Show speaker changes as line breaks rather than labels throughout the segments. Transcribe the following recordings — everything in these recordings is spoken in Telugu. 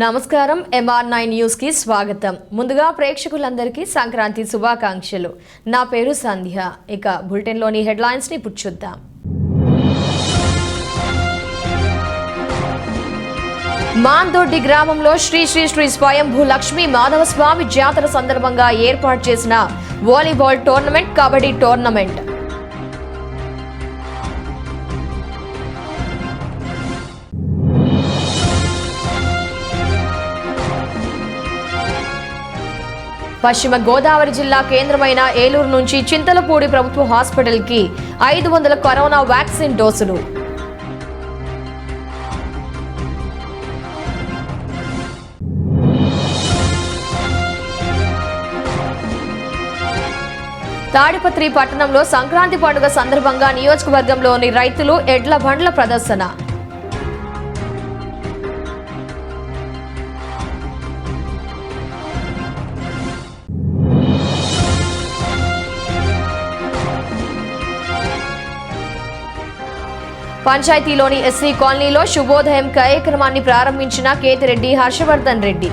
నమస్కారం MR9 న్యూస్ కి స్వాగతం. ముందుగా ప్రేక్షకులందరికీ సంక్రాంతి శుభాకాంక్షలు. నా పేరు సంధ్య. ఇక బులెటిన్ లోని హెడ్లైన్స్ ని చూద్దాం. మాందొడ్డి గ్రామంలో శ్రీ శ్రీ శ్రీ స్వయంభూ లక్ష్మీ మాధవ స్వామి జాతర సందర్భంగా ఏర్పాటు చేసిన వాలీబాల్ టోర్నమెంట్, కబడ్డీ టోర్నమెంట్. పశ్చిమ గోదావరి జిల్లా కేంద్రమైన ఏలూరు నుంచి చింతలపూడి ప్రభుత్వ హాస్పిటల్కి 500 కరోనా వ్యాక్సిన్ డోసులు. తాడిపత్రి పట్టణంలో సంక్రాంతి పండుగ సందర్భంగా నియోజకవర్గంలోని రైతులు ఎడ్ల బండ్ల ప్రదర్శన. పంచాయతీలోని ఎస్సీ కాలనీలో శుభోదయం కార్యక్రమాన్ని ప్రారంభించిన కేతిరెడ్డి హర్షవర్ధన్ రెడ్డి.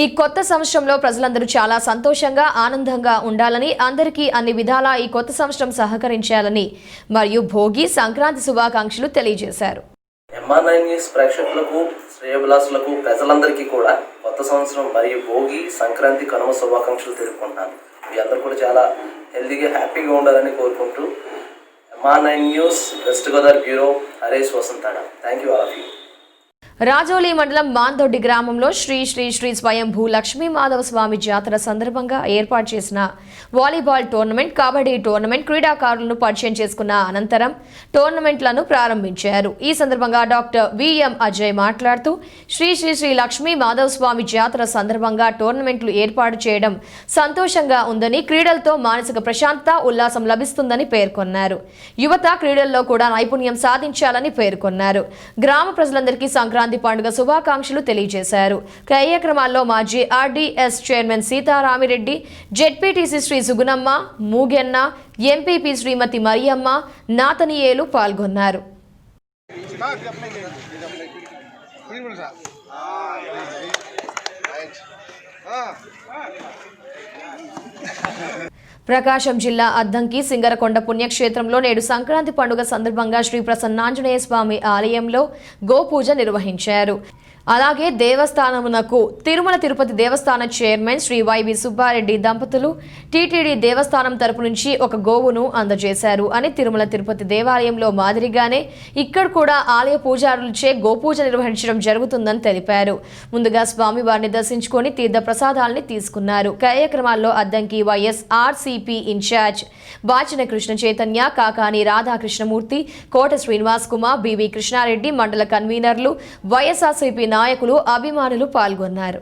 ఈ కొత్త సంవత్సరంలో ప్రజలందరూ చాలా సంతోషంగా ఆనందంగా ఉండాలని, అందరికీ అన్ని విధాలా ఈ కొత్త సంవత్సరం సహకరించాలని మరియు భోగి సంక్రాంతి శుభాకాంక్షలు తెలియజేశారు.
MR9 న్యూస్ ప్రేక్షకులకు, శ్రేయోభిలాషులకు, ప్రజలందరికీ కూడా కొత్త సంవత్సరం మరియు భోగి సంక్రాంతి కనుమ శుభాకాంక్షలు తెలుపుకుంటున్నాను. మీ అందరూ కూడా చాలా హెల్తీగా హ్యాపీగా ఉండాలని కోరుకుంటూ MR9 news west Godavari bureau Harish Vasantada. Thank you all of you.
Rajoli మండలం మాందొడ్డి గ్రామంలో శ్రీ శ్రీ శ్రీ స్వయంభూ లక్ష్మీ మాధవ స్వామి జాతర సందర్భంగా ఏర్పాటు చేసిన వాలీబాల్ టోర్నమెంట్, కబడ్డీ టోర్నమెంట్ క్రీడాకారులను పరిచయం చేసుకున్న అనంతరం టోర్నమెంట్లను ప్రారంభించారు. ఈ సందర్భంగా డాక్టర్ విఎం అజయ్ మాట్లాడుతూ శ్రీ శ్రీ శ్రీ లక్ష్మీ మాధవ స్వామి జాతర సందర్భంగా టోర్నమెంట్లు ఏర్పాటు చేయడం సంతోషంగా ఉందని, క్రీడలతో మానసిక ప్రశాంతత, ఉల్లాసం లభిస్తుందని పేర్కొన్నారు. యువత క్రీడల్లో కూడా నైపుణ్యం సాధించాలని పేర్కొన్నారు. గ్రామ ప్రజలందరికీ సంక్రాంతి పండుగ శుభాకాంక్షలు తెలియజేశారు. కార్యక్రమాల్లో మాజీ RDS chairman Seetharami Reddy, ZPTC Shri Sugunamma, Mugenna, MPP Shrimati Mariyamma, Nathaniyelu పాల్గొన్నారు. ప్రకాశం జిల్లా అద్దంకి సింగరకొండ పుణ్యక్షేత్రంలో నేడు సంక్రాంతి పండుగ సందర్భంగా శ్రీ ప్రసన్నాంజనేయ స్వామి ఆలయంలో గోపూజ నిర్వహించారు. అలాగే దేవస్థానమునకు తిరుమల తిరుపతి దేవస్థాన చైర్మన్ శ్రీ వైవి సుబ్బారెడ్డి దంపతులు టీటీడీ దేవస్థానం తరపు నుంచి ఒక గోవును అందజేశారు అని, తిరుమల తిరుపతి దేవాలయంలో మాదిరిగానే ఇక్కడ కూడా ఆలయ పూజారులచే గోపూజ నిర్వహించడం జరుగుతుందని తెలిపారు. ముందుగా స్వామివారిని దర్శించుకొని తీర్థ ప్రసాదాలని తీసుకున్నారు. కార్యక్రమాల్లో అద్దంకి YSRCP ఇన్ఛార్జ్ బాచిన కృష్ణ చైతన్య, కాకాని రాధాకృష్ణమూర్తి, కోట శ్రీనివాస్ కుమార్, బివి కృష్ణారెడ్డి, మండల కన్వీనర్లు, YSRCP నాయకులు, అభిమానులు పాల్గొన్నారు.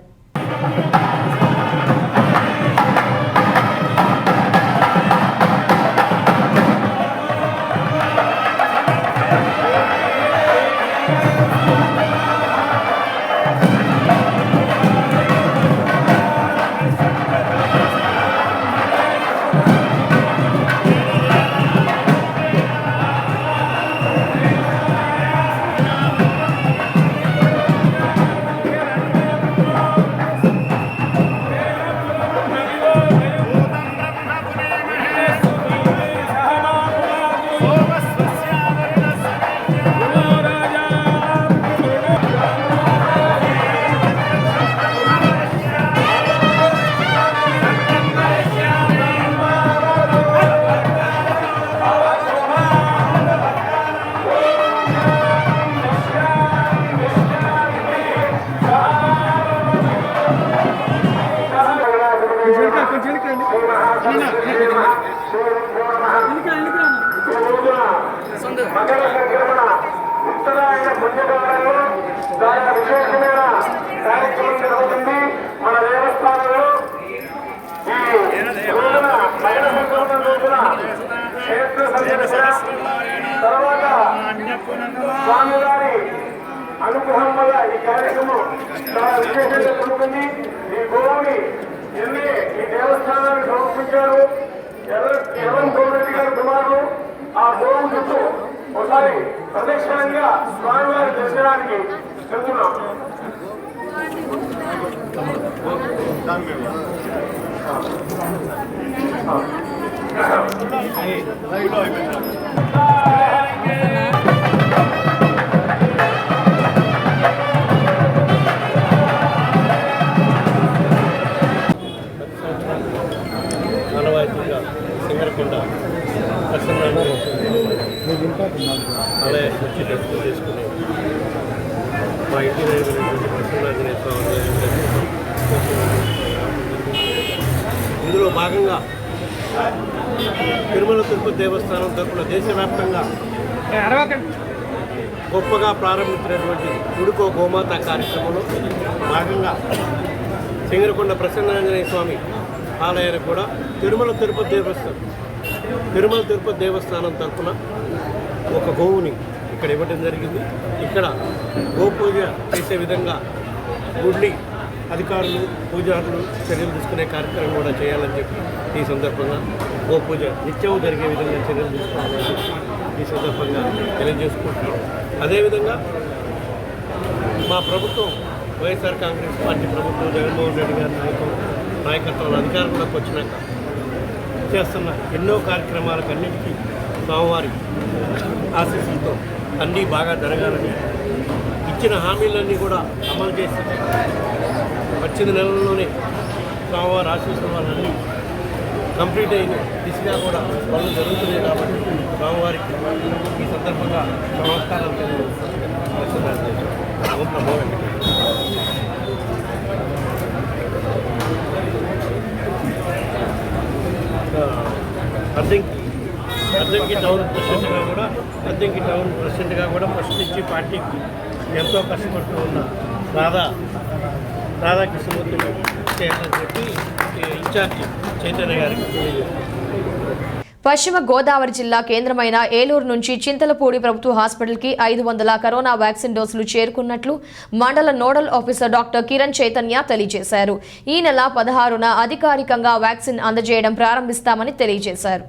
మకర సంక్రమణ ఉత్తరాయణ పుణ్యకాలంలో చాలా విశేషమైన కార్యక్రమం జరుగుతుంది మన దేవస్థానంలో. ఈ రోజున మకర సంక్రమణ రోజున క్షేత్ర సందర్శన, తర్వాత స్వామివారి అనుగ్రహం వల్ల ఈ కార్యక్రమం చాలా విశేషంగా జరుగుతుంది. ఈ గోవుని ఈ దేవస్థానాన్ని సమర్పించారు. ఎవరి గోరెడ్డి గారి కుమారులు ఆ గోవు చుట్టూ ఒకసారి ప్రదక్షిణంగా స్వామివారి దర్శనానికి వెళ్తున్నాం.
ఆనవాయితీగా సింగరకొండ ఆలయ వచ్చి దర్శనం చేసుకుని మా ఇంటి దగ్గరైనటువంటి ప్రసన్నాంజనేయ స్వామి ఇందులో భాగంగా తిరుమల తిరుపతి దేవస్థానం తరపున దేశవ్యాప్తంగా గొప్పగా ప్రారంభించినటువంటి ఉడుకో గోమాత కార్యక్రమంలో భాగంగా సింగరకొండ ప్రసన్నాంజనేయ స్వామి ఆలయానికి కూడా తిరుమల తిరుపతి దేవస్థానం తరఫున ఒక గోవుని ఇక్కడ ఇవ్వడం జరిగింది. ఇక్కడ గోపూజ చేసే విధంగా గుడ్లి అధికారులు పూజారులు చర్యలు తీసుకునే కార్యక్రమం కూడా చేయాలని చెప్పి ఈ సందర్భంగా గోపూజ నిత్యం జరిగే విధంగా చర్యలు తీసుకోవాలని ఈ సందర్భంగా తెలియజేసుకుంటున్నాం. అదేవిధంగా మా ప్రభుత్వం వైఎస్ఆర్ కాంగ్రెస్ పార్టీ ప్రభుత్వం జగన్మోహన్ రెడ్డి గారి నాయకత్వంలో అధికారంలోకి వచ్చినాక చేస్తున్న ఎన్నో కార్యక్రమాలకు అన్నింటికీ స్వామివారి ఆశీస్సులతో అన్నీ బాగా జరగాలని ఇచ్చిన హామీలన్నీ కూడా అమలు చేసి వచ్చిన నెలల్లోనే స్వామివారి ఆశీస్సుల వల్ల కంప్లీట్ అయిన దిశగా కూడా పనులు జరుగుతున్నాయి కాబట్టి స్వామివారికి ఈ సందర్భంగా నమస్కారాలు అద్దంకి టౌన్ ప్రెసిడెంట్గా కూడా ఫస్ట్ నుంచి పార్టీకి ఎంతో కష్టపడుతూ ఉన్న రాధాకృష్ణమూర్తిని చేయాలని చెప్పి ఇన్ఛార్జి చైతన్య గారికి
పశ్చిమ గోదావరి జిల్లా కేంద్రమైన ఏలూరు నుంచి చింతలపూడి ప్రభుత్వ హాస్పిటల్కి 500 కరోనా వ్యాక్సిన్ డోసులు చేరుకున్నట్లు మండల nodal officer doctor Kiran Chaitanya తెలియజేశారు. ఈ నెల 16న అధికారికంగా వ్యాక్సిన్ అందజేయడం ప్రారంభిస్తామని తెలియజేశారు.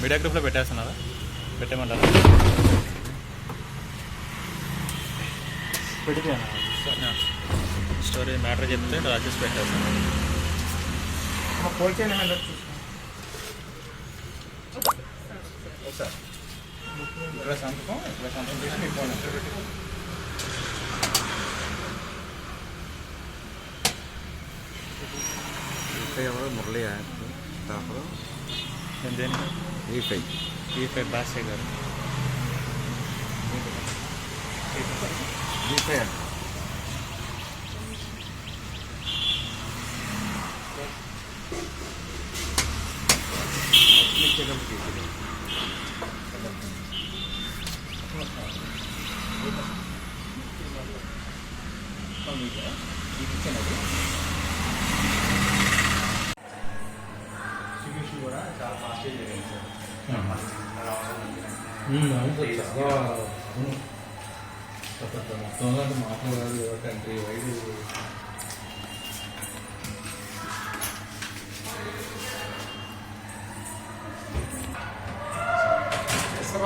మీడియా గ్రూప్లో పెట్టేస్తున్నారా? పెట్టేయమంటారా? స్టోరీ మ్యాటర్ చెప్తే రాజేష్ పెట్టేస్తాను. ఇక్కడ సంతకం చేసి మీ ఫోన్ పెట్టి
మురళి
ఈ5 బాస్య గారు చాలా అవును మొత్తంలో మాట్లాడాలి కంట్రీ వైడ్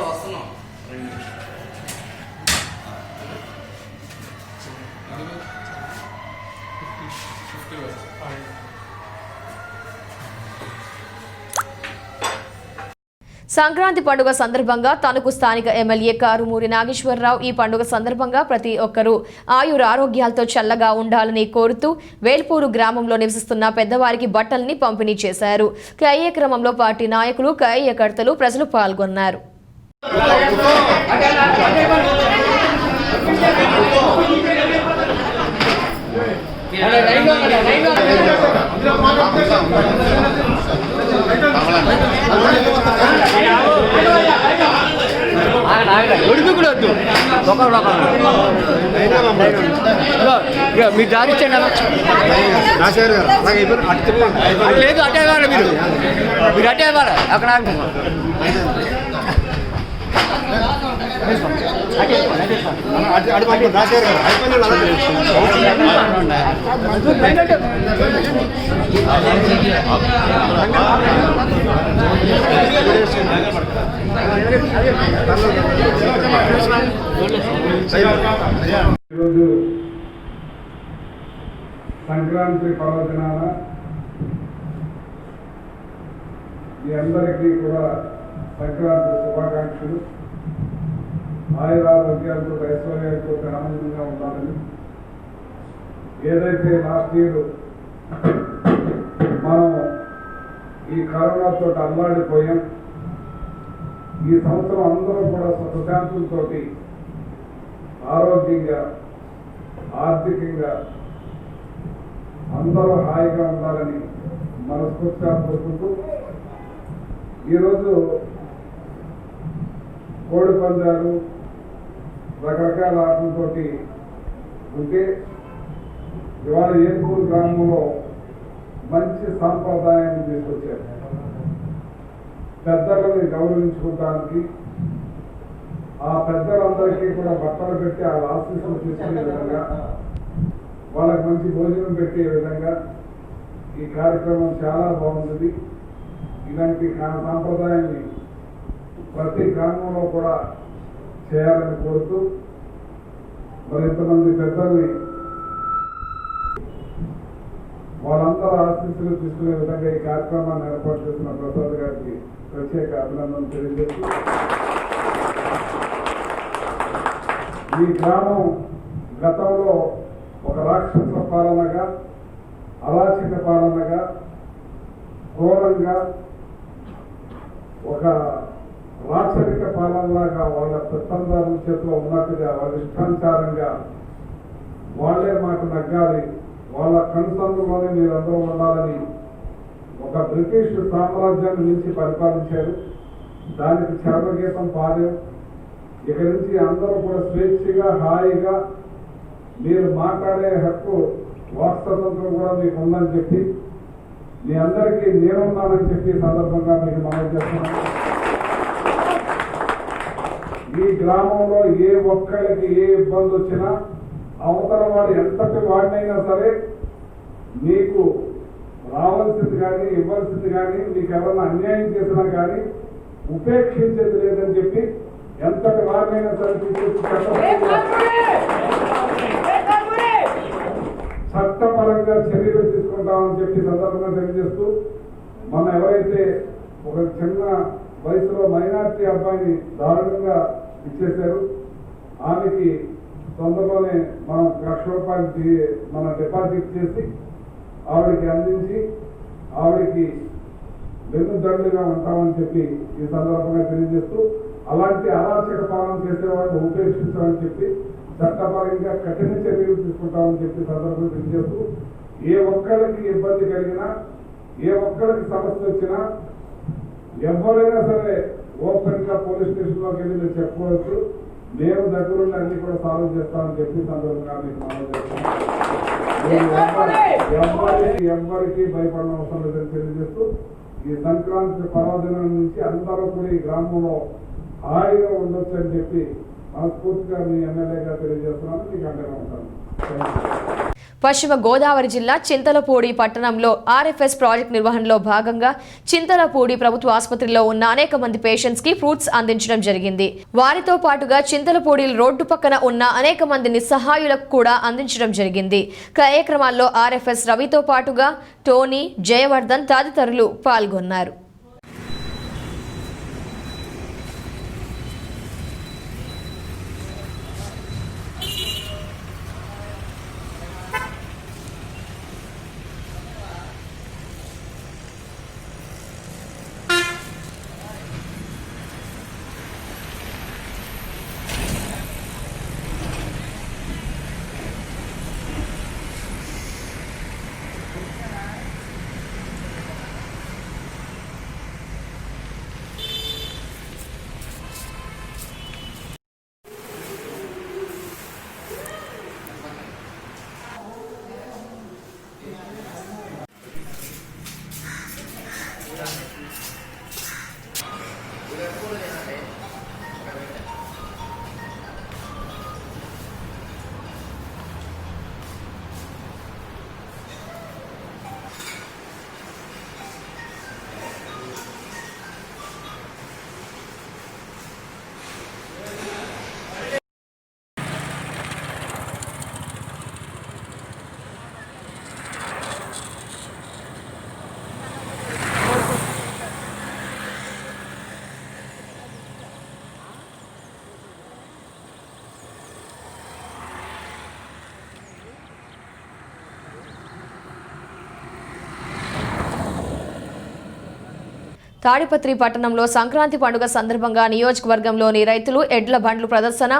వస్తున్నాం
సంక్రాంతి పండుగ సందర్భంగా తణుకు స్థానిక ఎమ్మెల్యే కారుమూరి నాగేశ్వరరావు ఈ పండుగ సందర్భంగా ప్రతి ఒక్కరూ ఆయురారోగ్యాలతో చల్లగా ఉండాలని కోరుతూ వేల్పూరు గ్రామంలో నివసిస్తున్న పెద్దవారికి బట్టల్ని పంపిణీ చేశారు. కార్యక్రమంలో పార్టీ నాయకులు, కార్యకర్తలు, ప్రజలు పాల్గొన్నారు.
మీరు దారిచ్చండి లేదు అటే ఇవ్వాలి మీరు అటే ఇవ్వాలి అక్కడ
ఈరోజు సంక్రాంతి పర్వదినాన మీ అందరికీ కూడా సంక్రాంతి శుభాకాంక్షలు. ఆయురారోగ్యాలతో, ఐశ్వర్యాలతో ఆనందంగా ఉండాలని. ఏదైతే లాస్ట్ ఇయర్ మనం ఈ కరోనాతో అల్లాడిపోయాం, ఈ సంవత్సరం అందరూ కూడా సుఖశాంతులతో ఆరోగ్యంగా, ఆర్థికంగా అందరూ హాయిగా ఉండాలని మనస్ఫూర్తిగా కోరుకుంటూ ఈరోజు కోడి పందాలు, రకరకాల ఆటలతో ఉంటే ఇవాళ ఏర్పూరు గ్రామంలో మంచి సాంప్రదాయాన్ని తీసుకొచ్చారు. పెద్దలని గౌరవించుకోవడానికి, ఆ పెద్దలందరికీ కూడా బట్టలు పెట్టి ఆ ఆశీస్సులు తీసుకునే విధంగా, వాళ్ళకి మంచి భోజనం పెట్టే విధంగా ఈ కార్యక్రమం చాలా బాగుంటుంది. ఇలాంటి సాంప్రదాయాన్ని ప్రతి గ్రామంలో కూడా చేయాలని కోరుతూ మరి ఇంతమంది పెద్దల్ని వాళ్ళందరూ ఆశీస్సులు తీసుకునే విధంగా ఈ కార్యక్రమాన్ని ఏర్పాటు చేసిన ప్రసాద్ గారికి ప్రత్యేక అభినందనలు తెలియజేస్తూ, ఈ గ్రామం గతంలో ఒక రాక్షస పాలనగా, అరాచక పాలనగా, ఘోరంగా, ఒక రాచరిక పాలనలాగా వాళ్ళ పెత్తందారుల చేతిలో ఉన్నట్టుగా, వాళ్ళ ఇష్టానుసారంగా వాళ్లే మాకు నగ్గాలి, వాళ్ళ కనుసందులోనే మీరందరూ ఉండాలని ఒక బ్రిటిష్ సామ్రాజ్యాన్ని నుంచి పరిపాలించారు. దానికి చర్మగీతం పాడాం. ఇక నుంచి అందరూ కూడా స్వేచ్ఛగా, హాయిగా మీరు మాట్లాడే హక్కు, వాక్ స్వతంత్రం కూడా మీకు ఉందని చెప్పి మీ అందరికీ నేనున్నానని చెప్పి సందర్భంగా మీకు మనవి చేస్తున్నాను. ఈ గ్రామంలో ఏ ఒక్కరికి ఏ ఇబ్బంది వచ్చినా, అవతల వాడు ఎంతటి వాడినైనా సరే మీకు రావాల్సింది కానీ, ఇవ్వాల్సింది కానీ, మీకు ఎవరన్నా అన్యాయం చేసినా కానీ ఉపేక్షించేది లేదని చెప్పి ఎంతటి వారినైనా సరే చట్టపరంగా చర్యలు తీసుకుంటామని చెప్పి సందర్భంగా తెలియజేస్తూ, మన ఎవరైతే ఒక చిన్న వయసులో మైనార్టీ అబ్బాయిని దారుణంగా ఇచ్చేశారు, ఆమెకి తొందరలోనే మనం ₹1,00,000 మన డిపాజిట్ చేసి ఆవిడికి అందించి ఆవిడికి వెన్నుదండుగా ఉంటామని చెప్పి ఈ సందర్భంగా తెలియజేస్తూ, అలాంటి అరాచక పాలన చేసేవాడిని ఉపేక్షించామని చెప్పి చట్టపరంగా కఠిన చర్యలు తీసుకుంటామని చెప్పి సందర్భంగా తెలియజేస్తూ, ఏ ఒక్కరికి ఇబ్బంది కలిగినా, ఏ ఒక్కరికి సమస్య వచ్చినా ఎవరైనా సరే ఓపెన్ గా పోలీస్ స్టేషన్ లోకి వెళ్ళి మీరు చెప్పుకోవచ్చు. మేము దగ్గరుండి అన్ని కూడా సాల్వ్ చేస్తామని చెప్పి సందర్భంగా మీకు మనం చేస్తాం. ఎవరికి భయపడిన అవసరం లేదని తెలియజేస్తూ, ఈ సంక్రాంతి పర్వదినం నుంచి అందరూ కూడా ఈ గ్రామంలో హాయిగా ఉండొచ్చు అని చెప్పి మనస్ఫూర్తిగా మీ ఎమ్మెల్యేగా తెలియజేస్తున్నాను. మీకు అండగా ఉంటాను.
పశ్చిమ గోదావరి జిల్లా చింతలపూడి పట్టణంలో ఆర్ఎఫ్ఎస్ ప్రాజెక్ట్ నిర్వహణలో భాగంగా చింతలపూడి ప్రభుత్వ ఆసుపత్రిలో ఉన్న అనేక మంది పేషెంట్స్ కి ఫ్రూట్స్ అందించడం జరిగింది. వారితో పాటుగా చింతలపూడి రోడ్డు పక్కన ఉన్న అనేక మంది నిస్సహాయులకు కూడా అందించడం జరిగింది. కార్యక్రమాల్లో ఆర్ఎఫ్ఎస్ రవితో పాటుగా టోనీ, జయవర్ధన్ తదితరులు పాల్గొన్నారు. తాడిపత్రి పట్టణంలో సంక్రాంతి పండుగ సందర్భంగా నియోజకవర్గంలోని రైతులు ఎడ్ల బండ్లు ప్రదర్శన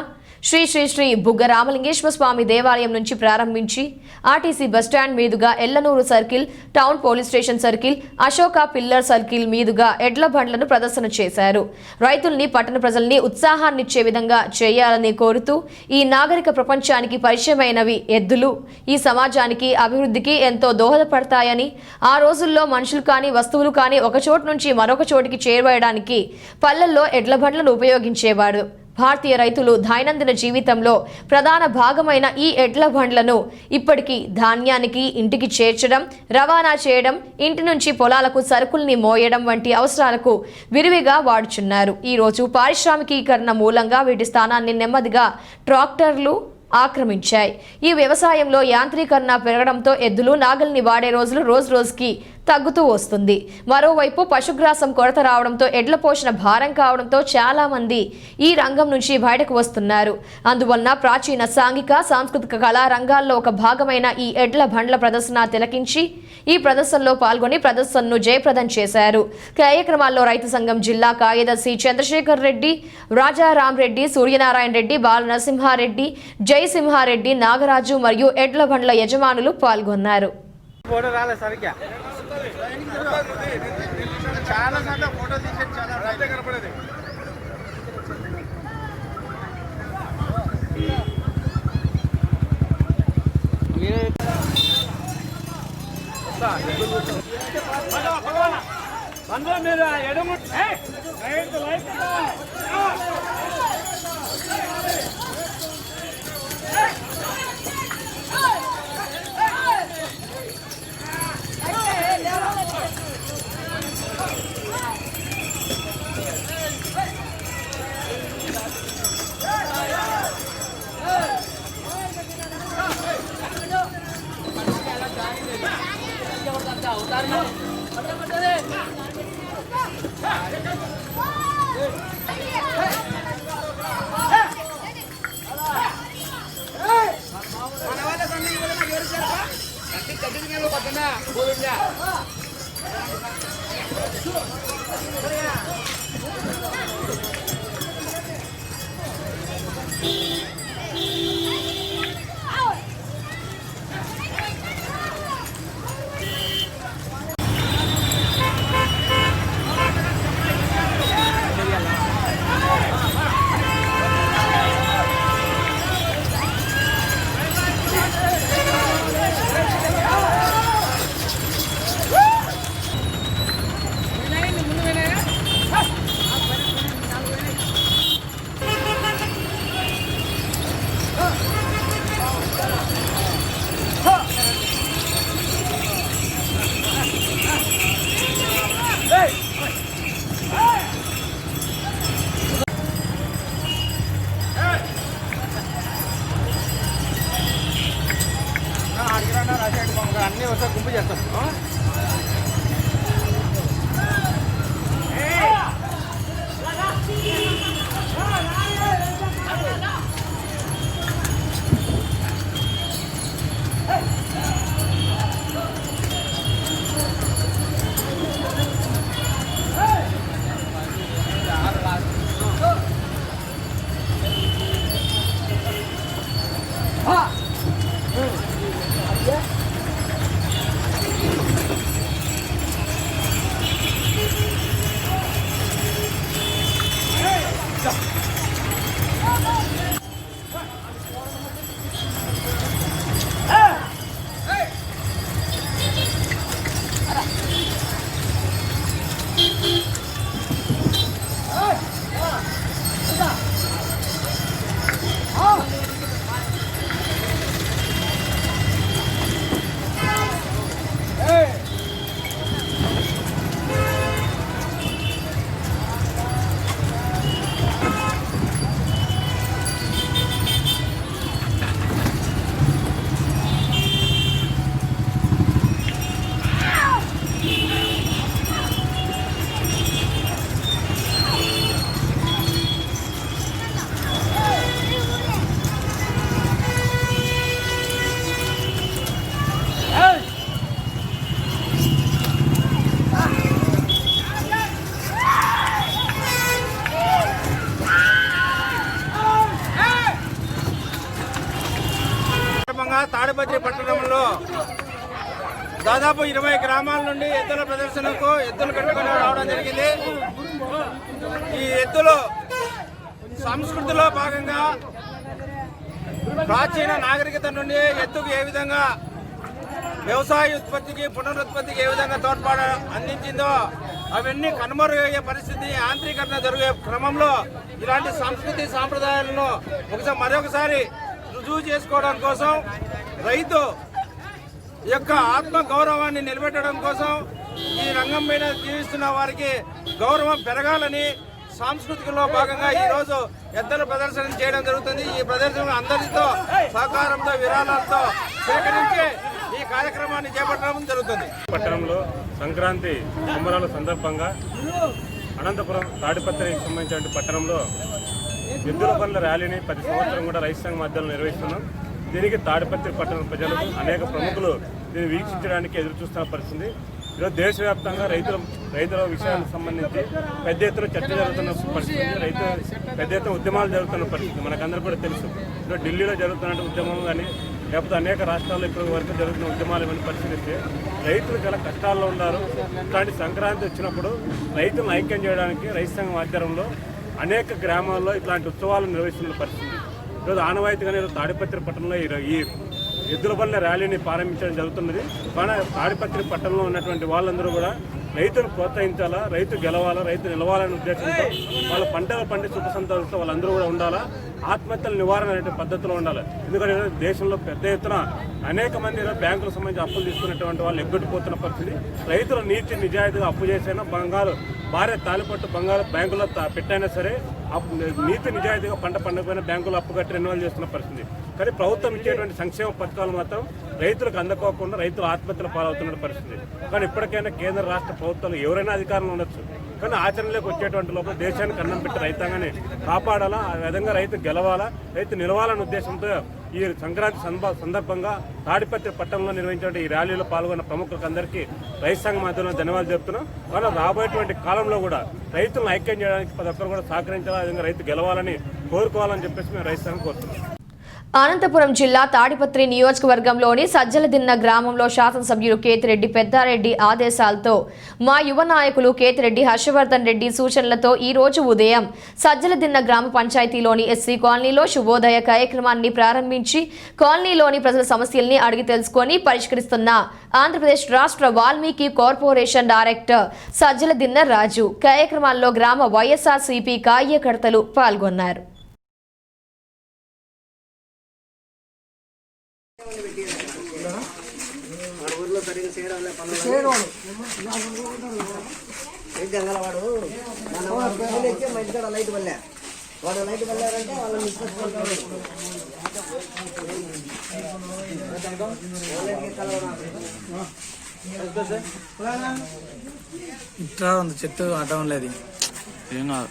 శ్రీ శ్రీ శ్రీ బుగ్గ రామలింగేశ్వర స్వామి దేవాలయం నుంచి ప్రారంభించి ఆర్టీసీ బస్టాండ్ మీదుగా Yellanur circle, town police station circle, Ashoka pillar circle మీదుగా ఎడ్ల బండ్లను ప్రదర్శన చేశారు. రైతుల్ని, పట్టణ ప్రజల్ని ఉత్సాహాన్నిచ్చే విధంగా చేయాలని కోరుతూ ఈ నాగరిక ప్రపంచానికి పరిచయమైనవి ఎద్దులు ఈ సమాజానికి అభివృద్ధికి ఎంతో దోహదపడతాయని, ఆ రోజుల్లో మనుషులు కానీ వస్తువులు కానీ ఒక చోటు నుంచి మరొక చోటికి చేరువేయడానికి పల్లెల్లో ఎడ్ల బండ్లను ఉపయోగించేవాడు. భారతీయ రైతులు దైనందిన జీవితంలో ప్రధాన భాగమైన ఈ ఎడ్ల బండ్లను ఇప్పటికీ ధాన్యానికి ఇంటికి చేర్చడం, రవాణా చేయడం, ఇంటి నుంచి పొలాలకు సరుకుల్ని మోయడం వంటి అవసరాలకు విరివిగా వాడుచున్నారు. ఈరోజు పారిశ్రామికీకరణ మూలంగా వీటి స్థానాన్ని నెమ్మదిగా ట్రాక్టర్లు ఆక్రమించాయి. ఈ వ్యవసాయంలో యాంత్రీకరణ పెరగడంతో ఎద్దులు, నాగల్ని వాడే రోజులు రోజుకి తగ్గుతూ వస్తుంది. మరోవైపు పశుగ్రాసం కొరత రావడంతో ఎడ్ల పోషణ భారం కావడంతో చాలా మంది ఈ రంగం నుంచి బయటకు వస్తున్నారు. అందువలన ప్రాచీన సాంఘిక, సాంస్కృతిక కళా రంగాల్లో ఒక భాగమైన ఈ ఎడ్ల బండ్ల ప్రదర్శన తిలకించి ఈ ప్రదర్శనలో పాల్గొని ప్రదర్శనను జయప్రదం చేశారు. కార్యక్రమాల్లో రైతు సంఘం జిల్లా కార్యదర్శి చంద్రశేఖర్ రెడ్డి, రాజారాం రెడ్డి, సూర్యనారాయణ రెడ్డి, బాల నరసింహారెడ్డి, జయసింహారెడ్డి, నాగరాజు మరియు ఎడ్ల బండ్ల యజమానులు పాల్గొన్నారు.
ఒకసారి గుంపు చేస్తాం. తాడిపత్రి పట్టణంలో దాదాపు 20 గ్రామాల నుండి ఎద్దుల ప్రదర్శనకు ఎద్దులు కట్టుకొని రావడం జరిగింది. ఈ ఎద్దులు సంస్కృతిలో భాగంగా ప్రాచీన నాగరికత నుండి ఎద్దుకు ఏ విధంగా వ్యవసాయ ఉత్పత్తికి పునరుత్పత్తికి ఏ విధంగా తోడ్పాటు అందించిందో అవన్నీ కనుమరుగయ్యే పరిస్థితి, యాంత్రీకరణ జరిగే క్రమంలో ఇలాంటి సంస్కృతి సాంప్రదాయాలను మరొకసారి రుజువు చేసుకోవడం కోసం, రైతు యొక్క ఆత్మ గౌరవాన్ని నిలబెట్టడం కోసం, ఈ రంగం మీద జీవిస్తున్న వారికి గౌరవం పెరగాలని సాంస్కృతికలో భాగంగా ఈరోజు ఎద్దుల ప్రదర్శన చేయడం జరుగుతుంది. ఈ ప్రదర్శన అందరితో సహకారంతో విరాళాలతో సేకరించి ఈ కార్యక్రమాన్ని చేపట్టడం జరుగుతుంది.
పట్టణంలో సంక్రాంతి సంబరాల సందర్భంగా అనంతపురం తాడిపత్రికి సంబంధించిన పట్టణంలో ఎద్దుల బండ్ల ర్యాలీని ప్రతి సంవత్సరం కూడా రైతు సంఘం మధ్యలో నిర్వహిస్తున్నాం. దీనికి తాడిపత్రి పట్టణ ప్రజలు అనేక ప్రముఖులు దీన్ని వీక్షించడానికి ఎదురు చూస్తున్న పరిస్థితి. ఈరోజు దేశవ్యాప్తంగా రైతుల విషయాలకు సంబంధించి పెద్ద ఎత్తున చర్చ జరుగుతున్న పరిస్థితి, పెద్ద ఎత్తున ఉద్యమాలు జరుగుతున్న పరిస్థితి మనకందరూ కూడా తెలుసు. ఈరోజు ఢిల్లీలో జరుగుతున్న ఉద్యమం కానీ లేకపోతే అనేక రాష్ట్రాల్లో ఇప్పటి వరకు జరుగుతున్న ఉద్యమాలు ఏమైనా పరిశీలిస్తే రైతులు చాలా కష్టాల్లో ఉన్నారు. ఇట్లాంటి సంక్రాంతి వచ్చినప్పుడు రైతులను ఐక్యం చేయడానికి రైతు సంఘం ఆధ్వర్యంలో అనేక గ్రామాల్లో ఇట్లాంటి ఉత్సవాలు నిర్వహిస్తున్న పరిస్థితి. ఈరోజు ఆనవాయితీగానే తాడిపత్రి పట్టణంలో ఈ ఎద్దుల బండ్ల ర్యాలీని ప్రారంభించడం జరుగుతున్నది. కానీ తాడిపత్రి పట్టణంలో ఉన్నటువంటి వాళ్ళందరూ కూడా రైతును ప్రోత్సహించాలా, రైతు గెలవాలా, రైతు నిలవాలనే ఉద్దేశంతో వాళ్ళ పంటలు పండి సుఖ సంతోషంతో వాళ్ళందరూ కూడా ఉండాలా, ఆత్మహత్యల నివారణ అనే పద్ధతిలో ఉండాలి. ఎందుకంటే దేశంలో పెద్ద ఎత్తున అనేక మంది బ్యాంకులకు సంబంధించి అప్పులు తీసుకున్నటువంటి వాళ్ళు ఎగ్గొట్టిపోతున్న పరిస్థితి. రైతులు నీతి నిజాయితీగా అప్పు చేసైనా భార్య తాలిపట్టు బంగారు బ్యాంకులో పెట్టైనా సరే నీతి నిజాయితీగా పంట పండకపోయినా బ్యాంకులో అప్పు కట్టి రెన్యువల్ చేస్తున్న పరిస్థితి. కానీ ప్రభుత్వం ఇచ్చేటువంటి సంక్షేమ పథకాలు మాత్రం రైతులకు అందుకోకుండా రైతులు ఆత్మహత్యల పాలవుతున్న పరిస్థితి. కానీ ఇప్పటికైనా కేంద్ర రాష్ట్ర ప్రభుత్వాలు ఎవరైనా అధికారంలో ఉండొచ్చు, కానీ ఆచరణలోకి వచ్చేటువంటి లోపల దేశానికి అన్నం పెట్టి రైతాంగాన్ని కాపాడాలా, ఆ విధంగా రైతు గెలవాలా, రైతు నిలవాలనే ఉద్దేశంతో ఈ సంక్రాంతి సందర్భంగా తాడిపత్రి పట్టణంలో నిర్వహించిన ఈ ర్యాలీలో పాల్గొన్న ప్రముఖులకు అందరికీ రైతు సంఘం మాధ్యమంలో ధన్యవాదాలు చెప్తున్నాం. కానీ రాబోయేటువంటి కాలంలో కూడా రైతులను ఐక్యం చేయడానికి ప్రతి ఒక్కరు కూడా సహకరించాలా, ఆ విధంగా రైతు గెలవాలని కోరుకోవాలని చెప్పేసి మేము రైతు సంఘం కోరుతున్నాం.
అనంతపురం జిల్లా తాడిపత్రి నియోజకవర్గంలోని సజ్జలదిన్న గ్రామంలో శాసనసభ్యులు కేతిరెడ్డి పెద్దారెడ్డి ఆదేశాలతో మా యువ నాయకులు కేతిరెడ్డి హర్షవర్ధన్ రెడ్డి సూచనలతో ఈ రోజు ఉదయం సజ్జలదిన్న గ్రామ పంచాయతీలోని ఎస్సీ కాలనీలో శుభోదయ కార్యక్రమాన్ని ప్రారంభించి కాలనీలోని ప్రజల సమస్యల్ని అడిగి తెలుసుకొని పరిష్కరిస్తున్న ఆంధ్రప్రదేశ్ రాష్ట్ర వాల్మీకి కార్పొరేషన్ డైరెక్టర్ సజ్జలదిన్న రాజు కార్యక్రమాల్లో గ్రామ వైఎస్ఆర్సీపీ కార్యకర్తలు పాల్గొన్నారు.
గంగలవాడు మన మంచిగా లైట్ వల్లే వాడు లైట్ వల్లారంటే వాళ్ళని
ఇట్లా ఉంది చెట్టు అటం లేదు ఏం కాదు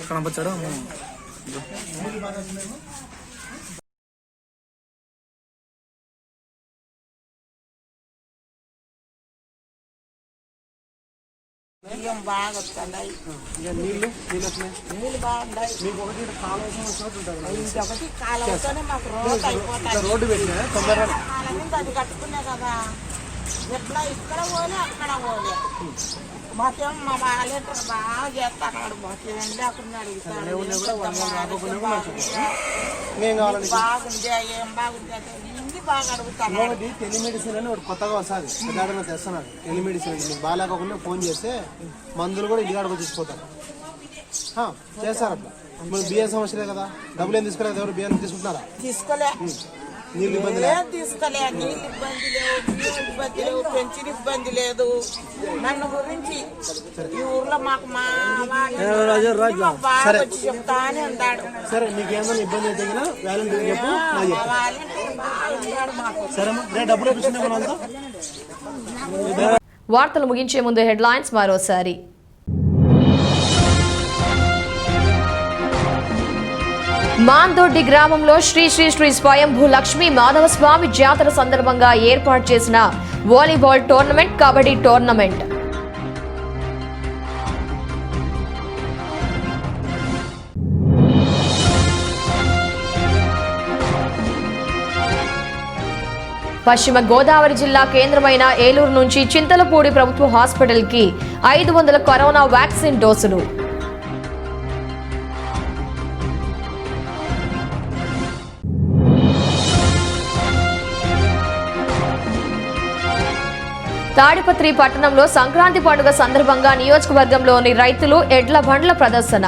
కనపచ్చాడు
బియ్యం బాగా వస్తున్నాయి, నీళ్ళు బాగున్నాయి. ఇంకొకటి కాలువతోనే మాకు రోడ్ అయిపోతాయి.
రోడ్డు పెట్టినా తొందరగా
అది కట్టుకునే కదా, ఎట్లా ఇక్కడ పోలే అక్కడ పోలే. మాకేం మా వాలంటీర్ బాగా చేస్తాడు, మాకేం లేకుండా బాగుంది ఏం బాగుంది అంటే ఇన్ని బాగా అడుగుతాను.
టెలిమెడిసిన్ అని ఒకటి కొత్తగా వస్తుంది, పెద్ద తెస్తున్నాడు. టెలిమెడిసిన్ మీకు బాగాలేకుండా ఫోన్ చేస్తే మందులు కూడా ఇంటికాడికి వచ్చేసిపోతారు. చేస్తారు అట్లా. ఇప్పుడు బియ్యం సమస్యలే కదా, డబ్బులు ఏం తీసుకోలేదు. ఎవరు బియ్యం తీసుకుంటున్నారా?
తీసుకోలే,
నీళ్ళు ఇబ్బంది
తీసుకోలే. నీళ్ళు ఇబ్బంది లేవు, బియ్యం ఇబ్బంది లేవు, పెన్షన్ ఇబ్బంది లేదు. నన్ను గురించి ఈ ఊర్లో మాకు మా బాగా వచ్చి చెప్తానే ఉన్నాడు.
సరే, మీకు ఏమైనా ఇబ్బంది అయితే వాలంటీర్ చెప్పు,
వాలంటీర్ బాగా ఉన్నాడు మాకు.
సరే డబ్బులు ఇప్పించింది మనంతా.
వార్తలు ముగించే ముందు హెడ్లైన్స్ మరోసారి. మాందొడ్డి గ్రామంలో శ్రీ శ్రీ శ్రీ స్వయంభూ లక్ష్మీ మాధవ స్వామి జాతర సందర్భంగా ఏర్పాటు చేసిన వాలీబాల్ టోర్నమెంట్, కబడ్డీ టోర్నమెంట్. పశ్చిమ గోదావరి జిల్లా కేంద్రమైన ఏలూరు నుంచి చింతలపూడి ప్రభుత్వ హాస్పిటల్కి 500 కరోనా వ్యాక్సిన్ డోసులు. తాడిపత్రి పట్టణంలో సంక్రాంతి పండుగ సందర్భంగా నియోజకవర్గంలోని రైతులు ఎడ్ల బండ్ల ప్రదర్శన.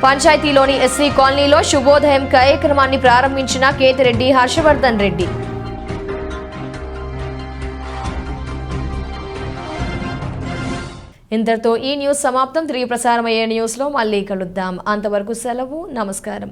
పంచాయతీలోని ఎస్సీ కాలనీలో శుభోదయం కార్యక్రమాన్ని ప్రారంభించిన కేతిరెడ్డి హర్షవర్ధన్ రెడ్డి. ఇంతటితో ఈ న్యూస్ సమాప్తం. తిరిగి ప్రసారమయ్యే న్యూస్లో మళ్ళీ కలుద్దాం. అంతవరకు సెలవు, నమస్కారం.